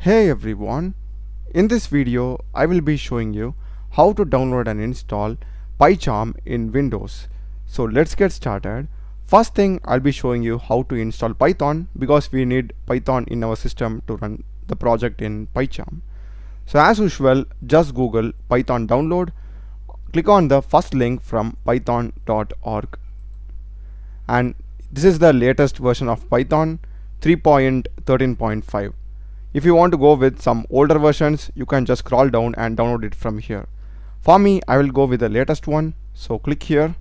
Hey everyone, in this video I will be showing you how to download and install PyCharm in Windows. So let's get started. First thing, I'll be showing you how to install Python because we need Python in our system to run the project in PyCharm. So as usual, just Google Python download, click on the first link from python.org, and this is the latest version of Python 3.13.5. If you want to go with some older versions, you can just scroll down and download it from here. For me, I will go with the latest one. So click here.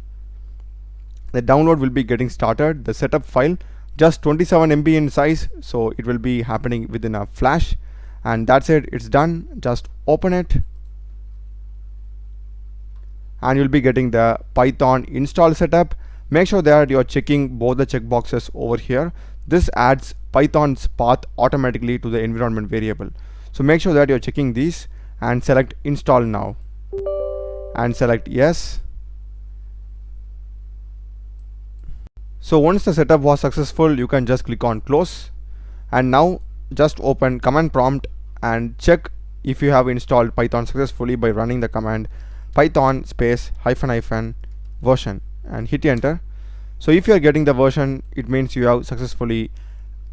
The download will be getting started. The setup file just 27 MB in size, so it will be happening within a flash, and that's it, it's done. Just open it and you'll be getting the Python install setup. Make sure that you're checking both the checkboxes over here. This adds Python's path automatically to the environment variable. So make sure that you're checking these and select install now and select yes. So once the setup was successful, you can just click on close, and now just open command prompt and check if you have installed Python successfully by running the command python space --version and hit enter. So if you are getting the version, it means you have successfully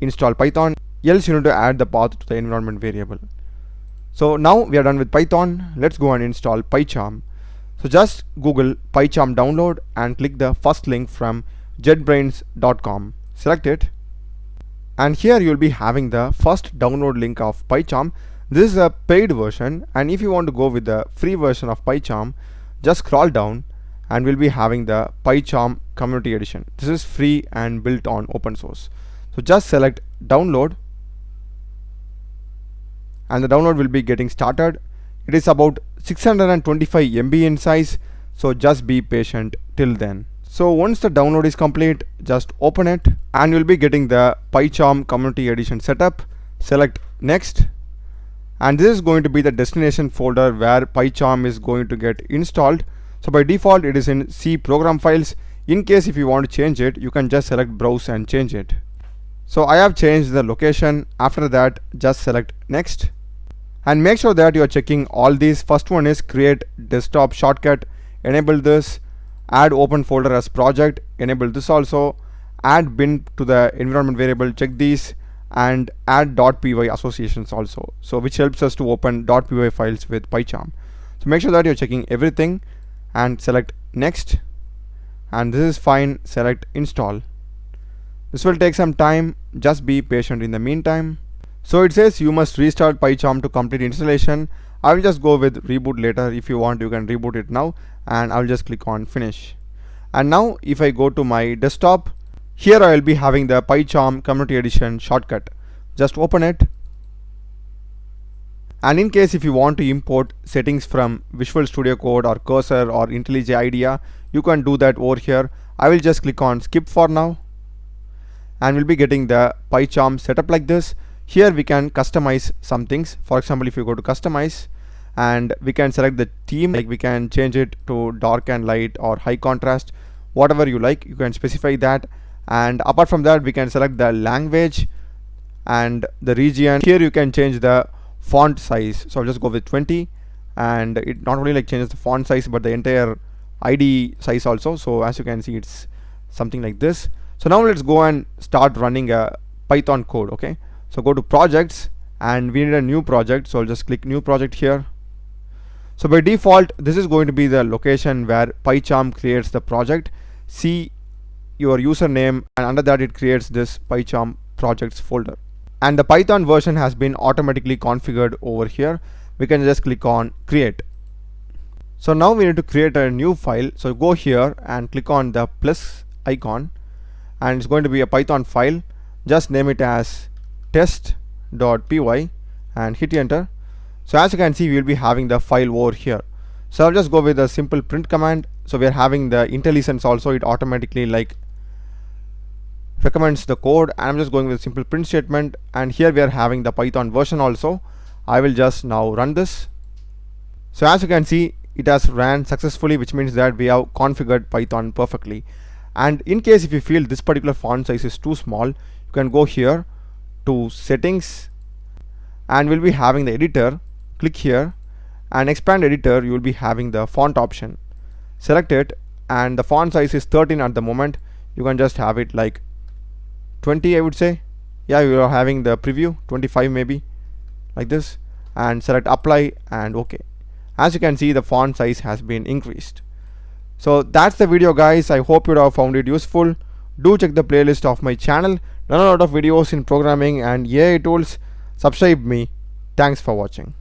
installed Python, else you need to add the path to the environment variable. So now we are done with Python. Let's go and install PyCharm. So just Google PyCharm download and click the first link from jetbrains.com. Select it, and here you will be having the first download link of PyCharm. This is a paid version, and if you want to go with the free version of PyCharm, just scroll down and we'll be having the PyCharm community edition. This is free and built on open source. So just select download and the download will be getting started. It is about 625 MB in size, so just be patient till then. So once the download is complete, just open it and you'll be getting the PyCharm community edition setup. Select next, and this is going to be the destination folder where PyCharm is going to get installed. So by default it is in C program files. In case if you want to change it, you can just select browse and change it. So I have changed the location. After that, just select next and make sure that you are checking all these. First one is create desktop shortcut, enable this. Add open folder as project, enable this also. Add bin to the environment variable, check these, and add .py associations also, so which helps us to open .py files with PyCharm. So make sure that you're checking everything and select next, and this is fine. Select install. This will take some time, just be patient in the meantime. So it says you must restart PyCharm to complete installation. I will just go with reboot later. If you want, you can reboot it now, and I'll just click on finish. And now if I go to my desktop, here I will be having the PyCharm community edition shortcut. Just open it, and in case if you want to import settings from Visual Studio Code or Cursor or IntelliJ IDEA, you can do that over here. I will just click on skip for now, and we'll be getting the PyCharm setup like this. Here we can customize some things. For example, if you go to customize, and we can select the theme, like we can change it to dark and light or high contrast, whatever you like, you can specify that. And apart from that, we can select the language and the region. Here you can change the font size, so I'll just go with 20, and it not only like changes the font size but the entire IDE size also. So as you can see, it's something like this. So now let's go and start running a Python code. Okay, so go to projects and we need a new project, so I'll just click new project here. So by default, this is going to be the location where PyCharm creates the project. See your username, and under that it creates this PyCharm projects folder, and the Python version has been automatically configured over here. We can just click on create. So now we need to create a new file, so go here and click on the plus icon, and it's going to be a Python file. Just name it as test.py and hit enter. So as you can see, we will be having the file over here. So I'll just go with a simple print command. So we are having the IntelliSense also, it automatically like recommends the code, and I'm just going with a simple print statement, and here we are having the Python version also. I will just now run this. So as you can see, it has ran successfully, which means that we have configured Python perfectly. And in case if you feel this particular font size is too small, you can go here to settings and we'll be having the editor. Click here and expand editor. You will be having the font option. Select it, and the font size is 13 at the moment. You can just have it like 20, I would say. Yeah, you are having the preview 25 maybe, like this, and select apply and OK. As you can see, the font size has been increased. So that's the video, guys. I hope you have found it useful. Do check the playlist of my channel. Done a lot of videos in programming and AI tools. Subscribe me. Thanks for watching.